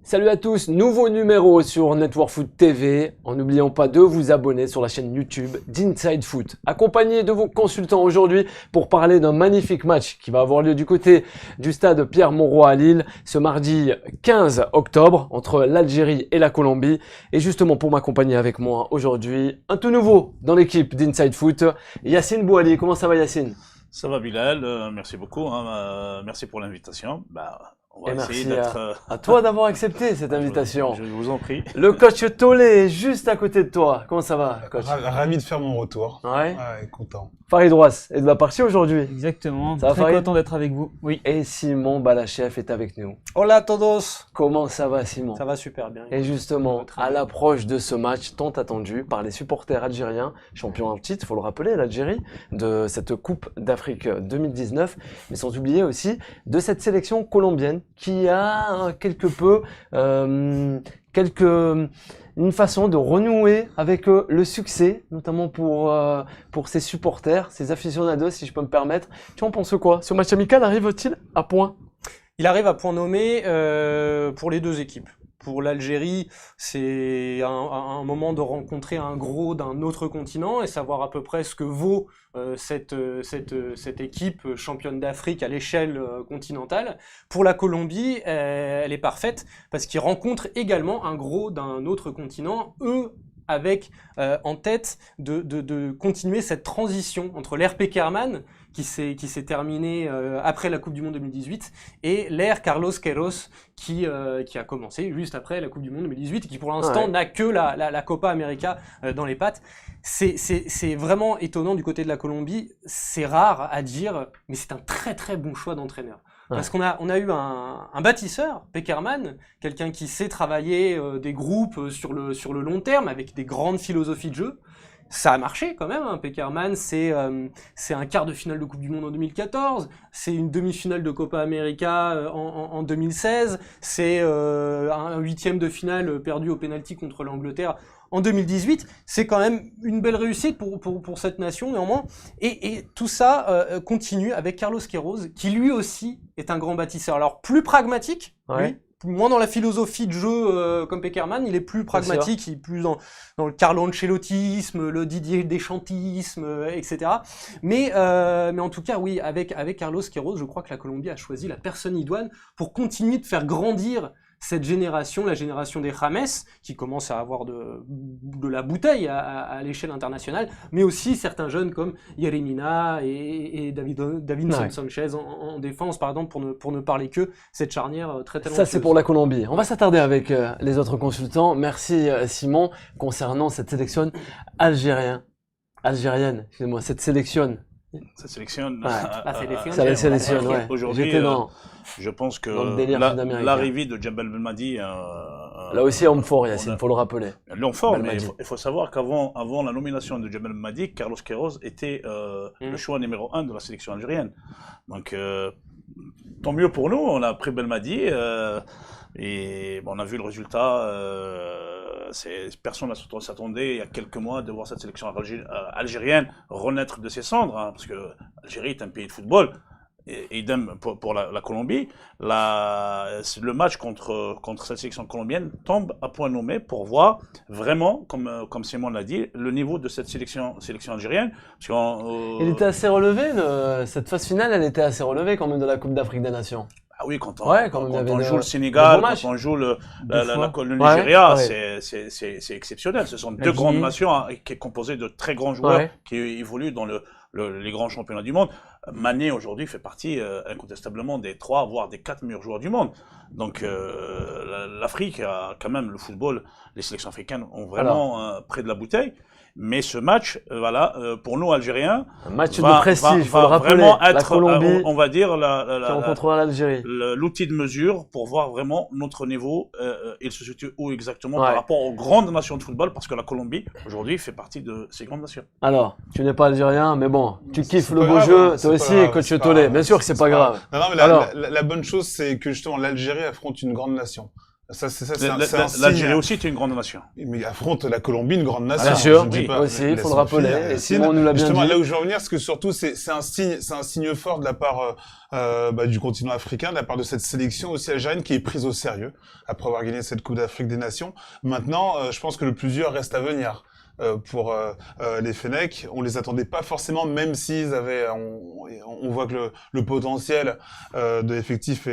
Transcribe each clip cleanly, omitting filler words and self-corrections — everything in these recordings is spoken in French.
Salut à tous, nouveau numéro sur Network Foot TV, en n'oubliant pas de vous abonner sur la chaîne YouTube d'Inside Foot. Accompagné de vos consultants aujourd'hui pour parler d'un magnifique match qui va avoir lieu du côté du stade Pierre-Mauroy à Lille ce mardi 15 octobre entre l'Algérie et la Colombie. Et justement pour m'accompagner avec moi aujourd'hui, un tout nouveau dans l'équipe d'Inside Foot, Yacine Bouali. Comment ça va Yacine? Ça va Bilal, merci beaucoup, merci pour l'invitation. On va essayer d'être... à toi d'avoir accepté cette invitation. Je vous en prie. Le coach Tolé est juste à côté de toi. Comment ça va, coach? Ravi de faire mon retour. Ouais, content. Farid Rouas est de la partie aujourd'hui. Exactement. Ça va, très Farid? content d'être avec vous. Oui. Et Simon Balachef est avec nous. Hola a todos. Comment ça va, Simon? Ça va super bien. Et justement, à l'approche de ce match tant attendu par les supporters algériens, champions en titre, il faut le rappeler, l'Algérie, de cette Coupe d'Afrique 2019, mais sans oublier aussi de cette sélection colombienne qui a quelque peu une façon de renouer avec le succès, notamment pour ses supporters, ses aficionados, si je peux me permettre. Tu en penses quoi? Ce match amical arrive-t-il à point? Il arrive à point nommé pour les deux équipes. Pour l'Algérie, c'est un moment de rencontrer un gros d'un autre continent et savoir à peu près ce que vaut cette équipe championne d'Afrique à l'échelle continentale. Pour la Colombie, elle est parfaite parce qu'ils rencontrent également un gros d'un autre continent, eux avec en tête de continuer cette transition entre l'ère Pekerman qui s'est terminée après la Coupe du Monde 2018 et l'ère Carlos Queiroz qui a commencé juste après la Coupe du Monde 2018 et qui pour l'instant n'a que la Copa América dans les pattes. C'est vraiment étonnant du côté de la Colombie, c'est rare à dire, mais c'est un très très bon choix d'entraîneur. Parce qu'on a eu un bâtisseur, Pekerman, quelqu'un qui sait travailler des groupes sur le long terme avec des grandes philosophies de jeu. Ça a marché quand même, hein. Pekerman, c'est un quart de finale de Coupe du Monde en 2014, c'est une demi-finale de Copa América en 2016, c'est un huitième de finale perdu au pénalty contre l'Angleterre en 2018. C'est quand même une belle réussite pour cette nation néanmoins. Et tout ça continue avec Carlos Queiroz, qui lui aussi est un grand bâtisseur. Alors plus pragmatique, lui, moins dans la philosophie de jeu comme Pekerman, il est plus pragmatique, il est plus dans le Carlo Ancelottisme, le Didier Deschampisme, etc. Mais en tout cas, oui, avec Carlos Queiroz, je crois que la Colombie a choisi la personne idoine pour continuer de faire grandir cette génération, la génération des James, qui commence à avoir de la bouteille à l'échelle internationale, mais aussi certains jeunes comme Yeremina et Davinson Sanchez en défense, par exemple, pour ne parler que cette charnière très talentueuse. Ça, c'est pour la Colombie. On va s'attarder avec les autres consultants. Merci Simon. Concernant cette sélection algérienne, excusez-moi, cette sélection. Ça sélectionne. Ça sélectionne, ouais. Aujourd'hui, je pense que l'arrivée de Djabel Belmadi... là aussi, homme fort, Yacine, il faut le rappeler. L'homme fort, mais il faut savoir qu'avant la nomination de Djabel Belmadi, Carlos Queiroz était le choix numéro 1 de la sélection algérienne. Donc, tant mieux pour nous, on a pris Belmadi et on a vu le résultat. Personne ne s'attendait il y a quelques mois de voir cette sélection algérienne renaître de ses cendres, hein, parce que l'Algérie est un pays de football. Et idem pour la Colombie. Le match contre cette sélection colombienne tombe à point nommé pour voir vraiment, comme Simon l'a dit, le niveau de cette sélection algérienne. Il était assez relevé, cette phase finale, elle était assez relevée quand même de la Coupe d'Afrique des Nations. Ah oui, quand on joue le Sénégal, quand on joue le Nigeria, c'est exceptionnel. Ce sont deux grandes nations qui sont composées de très grands joueurs qui évoluent dans les grands championnats du monde. Mané aujourd'hui fait partie incontestablement des 3 voire des 4 meilleurs joueurs du monde. Donc l'Afrique a quand même le football, les sélections africaines ont vraiment près de la bouteille. Mais ce match, pour nous Algériens, un match de prestige, il faut le rappeler. Vraiment être, la Colombie, on va dire, qui rencontrera l'Algérie. L'outil de mesure pour voir vraiment notre niveau, il se situe où exactement par rapport aux grandes nations de football, parce que la Colombie aujourd'hui fait partie de ces grandes nations. Alors, tu n'es pas algérien, mais bon, tu kiffes le beau jeu, toi aussi, coach Tolé. Bien sûr que c'est pas grave. Non, mais la bonne chose, c'est que justement l'Algérie affronte une grande nation. Ça, c'est un signe. L'Algérie aussi est une grande nation. Mais affronte la Colombie, une grande nation. Bien sûr, Je ne dis oui, pas, aussi, il laisse-moi faut le rappeler. finir, Et Simon nous l'a bien Justement, dit. là où je veux en venir, c'est que surtout, c'est un signe fort de la part du continent africain, de la part de cette sélection aussi algérienne qui est prise au sérieux après avoir gagné cette Coupe d'Afrique des Nations. Maintenant, je pense que le plus dur reste à venir. Pour les Fennecs, on les attendait pas forcément, même s'ils avaient, on voit que le potentiel de l'effectif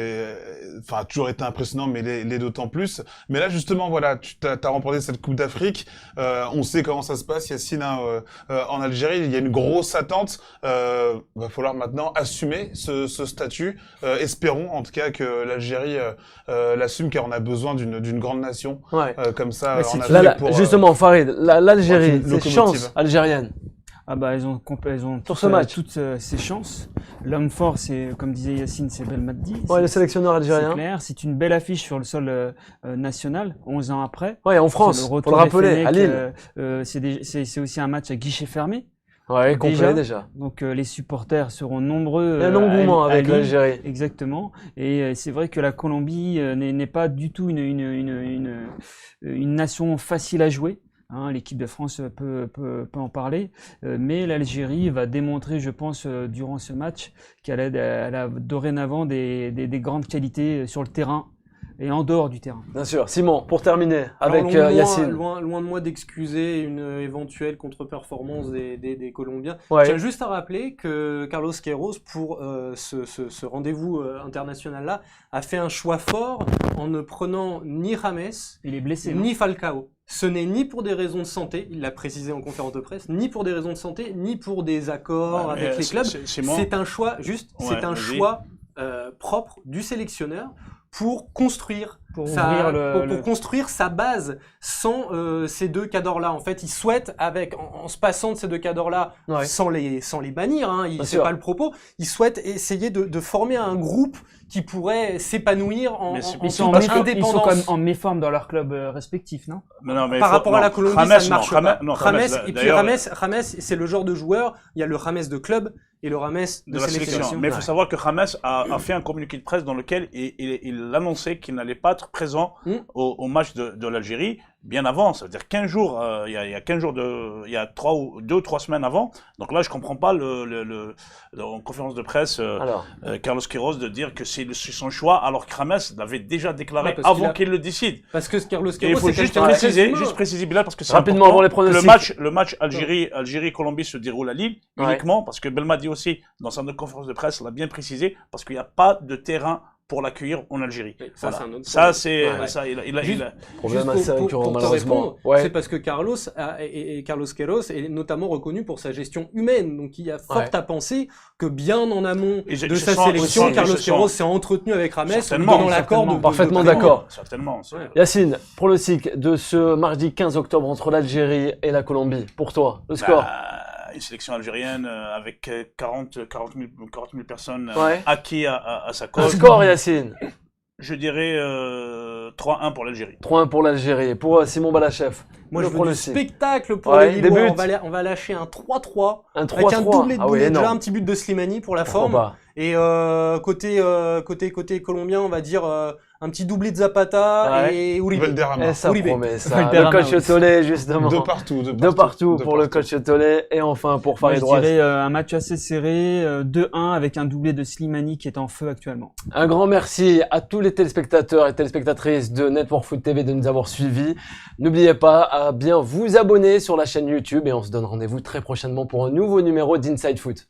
a toujours été impressionnant, mais les d'autant plus. Mais là justement, voilà, tu t'as remporté cette Coupe d'Afrique. On sait comment ça se passe, Yacine, en Algérie. Il y a une grosse attente. Va falloir maintenant assumer ce statut. Espérons en tout cas que l'Algérie l'assume, car on a besoin d'une grande nation comme ça en Afrique. Justement, Farid, l'Algérie, une ses chances algériennes. Ah bah ils ont Sur ce match. toutes ces chances. L'homme fort, c'est comme disait Yacine, c'est Belmadi. Ouais, le sélectionneur algérien. C'est clair, c'est une belle affiche sur le sol national, 11 ans après. Ouais, en France, faut le rappeler, à Lille. C'est aussi un match à guichet fermé. Ouais, complet déjà. Donc les supporters seront nombreux. Il y a un engouement avec l'Algérie. Exactement. Et c'est vrai que la Colombie n'est pas du tout une nation facile à jouer. L'équipe de France peut en parler, mais l'Algérie va démontrer, je pense, durant ce match, qu'elle a dorénavant des grandes qualités sur le terrain et en dehors du terrain. Bien sûr. Simon, pour terminer avec Yacine. Loin de moi d'excuser une éventuelle contre-performance des Colombiens. Ouais. Je tiens juste à rappeler que Carlos Queiroz, pour ce rendez-vous international-là, a fait un choix fort en ne prenant ni James, Il est blessé. ni Falcao. Ce n'est ni pour des raisons de santé, il l'a précisé en conférence de presse, ni pour des raisons de santé, ni pour des accords avec les clubs. C'est un choix, choix propre du sélectionneur pour construire construire sa base sans ces deux cadors-là. En fait, il souhaite, en se passant de ces deux cadors-là, sans les bannir, c'est pas le propos, il souhaite essayer de former un groupe qui pourrait s'épanouir Ils sont quand même en méforme dans leur club respectif, non? Par rapport à la Colombie, ça ne marche pas. James, c'est le genre de joueur, il y a le James de club et le James de sélection. Mais il faut savoir que James a fait un communiqué de presse dans lequel il annonçait qu'il n'allait pas être présent au match de l'Algérie bien avant, ça veut dire 15 jours, il y a 15 jours il y a 2 ou 3 semaines avant. Donc là, je comprends pas en conférence de presse, Carlos Queiroz de dire que c'est son choix, alors que James l'avait déjà déclaré avant qu'il le décide. Parce que Carlos Queiroz, il faut juste préciser Bilal, parce que c'est rapidement avant les pronostics. Le match Algérie-Colombie se déroule à Lille, uniquement, parce que Belmadi aussi, dans sa conférence de presse, l'a bien précisé, parce qu'il n'y a pas de terrain pour l'accueillir en Algérie. Problème assez récurrent, malheureusement. C'est parce que Carlos Queiroz est notamment reconnu pour sa gestion humaine. Donc il y a fort à penser que bien en amont de sa sélection, Carlos Queiroz s'est entretenu avec James en lui donnant l'accord. Parfaitement d'accord. Certainement. Yacine, pronostic de ce mardi 15 octobre entre l'Algérie et la Colombie. Pour toi, le score? Une sélection algérienne avec 40 000 personnes acquis à sa cause. Un score, Yacine? Je dirais 3-1 pour l'Algérie. 3-1 pour l'Algérie. Pour Simon Balachef. Moi, je veux du spectacle pour les Lillois. On va lâcher un 3-3. Avec un doublé de Boulay, déjà un petit but de Slimani pour la forme. Et côté colombien, on va dire un petit doublé de Zapata et Uribe. Valderrama. Ça promet ça. Le coach Tollet, justement. De partout pour le coach Tollet. Et enfin, pour Farid Rouas. Je dirais un match assez serré, 2-1 avec un doublé de Slimani qui est en feu actuellement. Un grand merci à tous les téléspectateurs et téléspectatrices de Network Foot TV de nous avoir suivis. N'oubliez pas à bien vous abonner sur la chaîne YouTube et on se donne rendez-vous très prochainement pour un nouveau numéro d'Inside Foot.